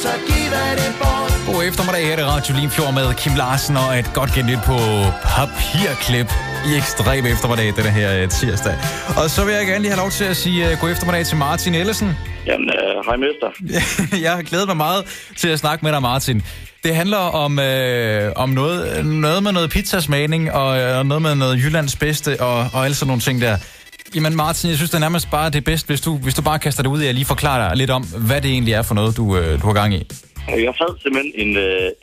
tør give dig det bort. God eftermiddag, her er det Radio Limfjord med Kim Larsen og et godt genlyt på papirklip i ekstrem eftermiddag denne her tirsdag. Og så vil jeg gerne lige have lov til at sige god eftermiddag til Martin Ellesen. Jamen, hej mester. Jeg har glædet mig meget til at snakke med dig, Martin. Det handler om noget med noget pizzasmagning og noget med noget Jyllands bedste og alle sådan nogle ting der. Jamen Martin, jeg synes det er nærmest bare det bedste, hvis du bare kaster det ud i at lige forklare dig lidt om, hvad det egentlig er for noget, du har gang i. Jeg sad simpelthen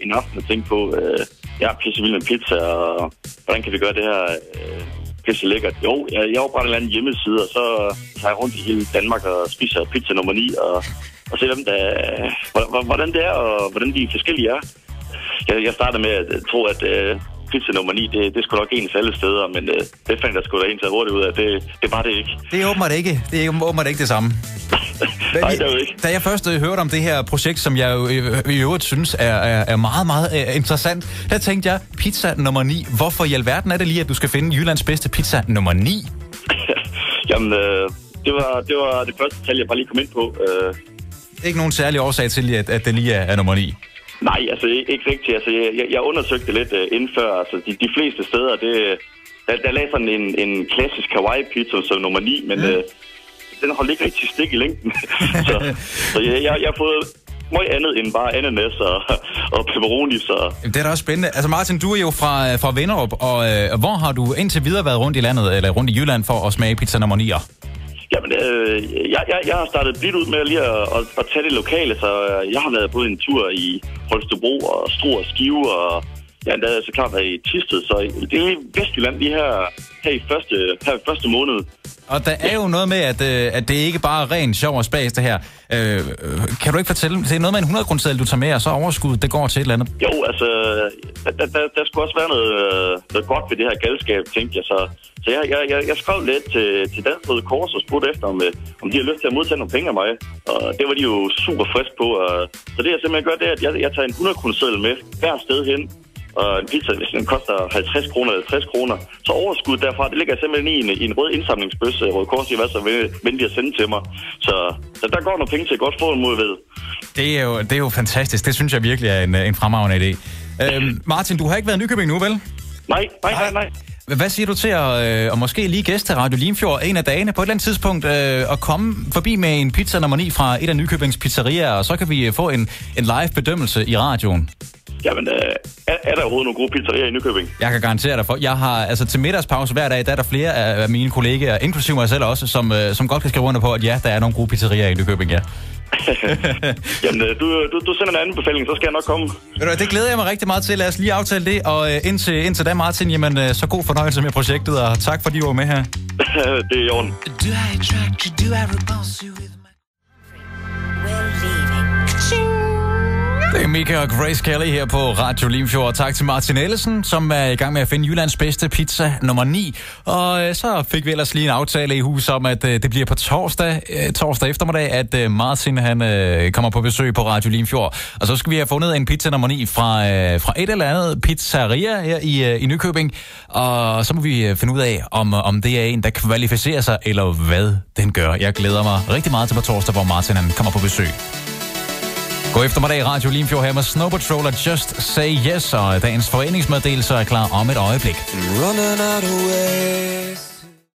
en aften og tænkte på, jeg er pissevild med pizza, og hvordan kan vi gøre det her pisse lækkert? Jo, jeg opretter en eller anden hjemmeside, og så tager jeg rundt i hele Danmark og spiser pizza nummer 9, og ser dem, hvordan det er, og hvordan de forskellige er. Jeg startede med at tro, at pizza nummer 9, det skulle nok ens alle steder, men det fandt jeg sgu da en til hurtigt ud af. Det var det ikke. Det er åbenbart ikke. Det er åbenbart ikke det samme. Nej, det er jo ikke. Da jeg først hørte om det her projekt, som jeg jo i øvrigt synes er meget, meget interessant, der tænkte jeg, pizza nummer 9. Hvorfor i alverden er det lige, at du skal finde Jyllands bedste pizza nummer 9? Jamen, det var det første tal, jeg bare lige kom ind på. Ikke nogen særlig årsag til, at det lige er nummer 9? Nej, altså ikke rigtigt. Altså, jeg undersøgte lidt inden før. Altså, de fleste steder, der lagde sådan en klassisk Hawaii-pizza som nummer 9, men den holdt ikke rigtig stik i længden. så jeg har fået meget andet end bare ananas og pepperoni. Det er da også spændende. Altså Martin, du er jo fra Vinderup, og hvor har du indtil videre været rundt i landet, eller rundt i Jylland, for at smage pizza nummer 9'er? Jamen, jeg har startet blidt ud med lige at tage det lokale, så jeg har været både en tur i Holstebro og Struer og Skive, og ja, der er så klart været i Thisted, så det er Vestjylland lige her i første måned. Og der er jo noget med, at det ikke bare er ren sjov og spas, det her. Kan du ikke fortælle, det er noget med en 100-kroneseddel, du tager med, og så overskud, det går til et eller andet? Jo, altså, der skulle også være noget godt ved det her galskab, tænkte jeg. Så jeg skrev lidt til Dansk Røde Kors og spurgte efter, om de har lyst til at modtage nogle penge af mig. Og det var de jo super frisk på. Så det jeg simpelthen gør, det er, at jeg tager en 100-kroneseddel med hver sted hen. Og en pizza, hvis den koster 50 kroner eller 60 kroner, så overskud derfra, det ligger simpelthen i en rød indsamlingsbøsse. Røde Kors i hvad så venlig at sende til mig. Så der går nogle penge til godt formål ved. Det er jo fantastisk. Det synes jeg virkelig er en fremragende idé. Martin, du har ikke været i Nykøbing nu, vel? Nej. Hvad siger du til at måske lige gæste Radio Limfjord en af dagene på et eller andet tidspunkt og komme forbi med en pizza nummer 9 fra et af Nykøbings pizzerier, og så kan vi få en live bedømmelse i radioen? Jamen, er der overhovedet nogle gode pizzerier i Nykøbing? Jeg kan garantere dig for. Jeg har altså til middagspause hver dag, der er der flere af mine kollegaer, inklusive mig selv også, som godt kan skrive under på, at ja, der er nogle gode pizzerier i Nykøbing, ja. Jamen, du sender en anden befaling, så skal jeg nok komme. Det glæder jeg mig rigtig meget til. Lad os lige aftale det, og indtil da, Martin, jamen, så god fornøjelse med projektet, og tak fordi du var med her. Det er i orden. Det er Mika og Grace Kelly her på Radio Limfjord. Og tak til Martin Ellesen, som er i gang med at finde Jyllands bedste pizza nummer 9. Og så fik vi ellers lige en aftale i hus om, at det bliver på torsdag eftermiddag, at Martin han kommer på besøg på Radio Limfjord. Og så skal vi have fundet en pizza nummer 9 fra et eller andet pizzeria her i Nykøbing. Og så må vi finde ud af, om det er en, der kvalificerer sig, eller hvad den gør. Jeg glæder mig rigtig meget til på torsdag, hvor Martin han kommer på besøg. God eftermiddag, Radio Limfjord her med Snow Patrol og Just Say Yes, og dagens foreningsmeddelelse er klar om et øjeblik. Running out of ways.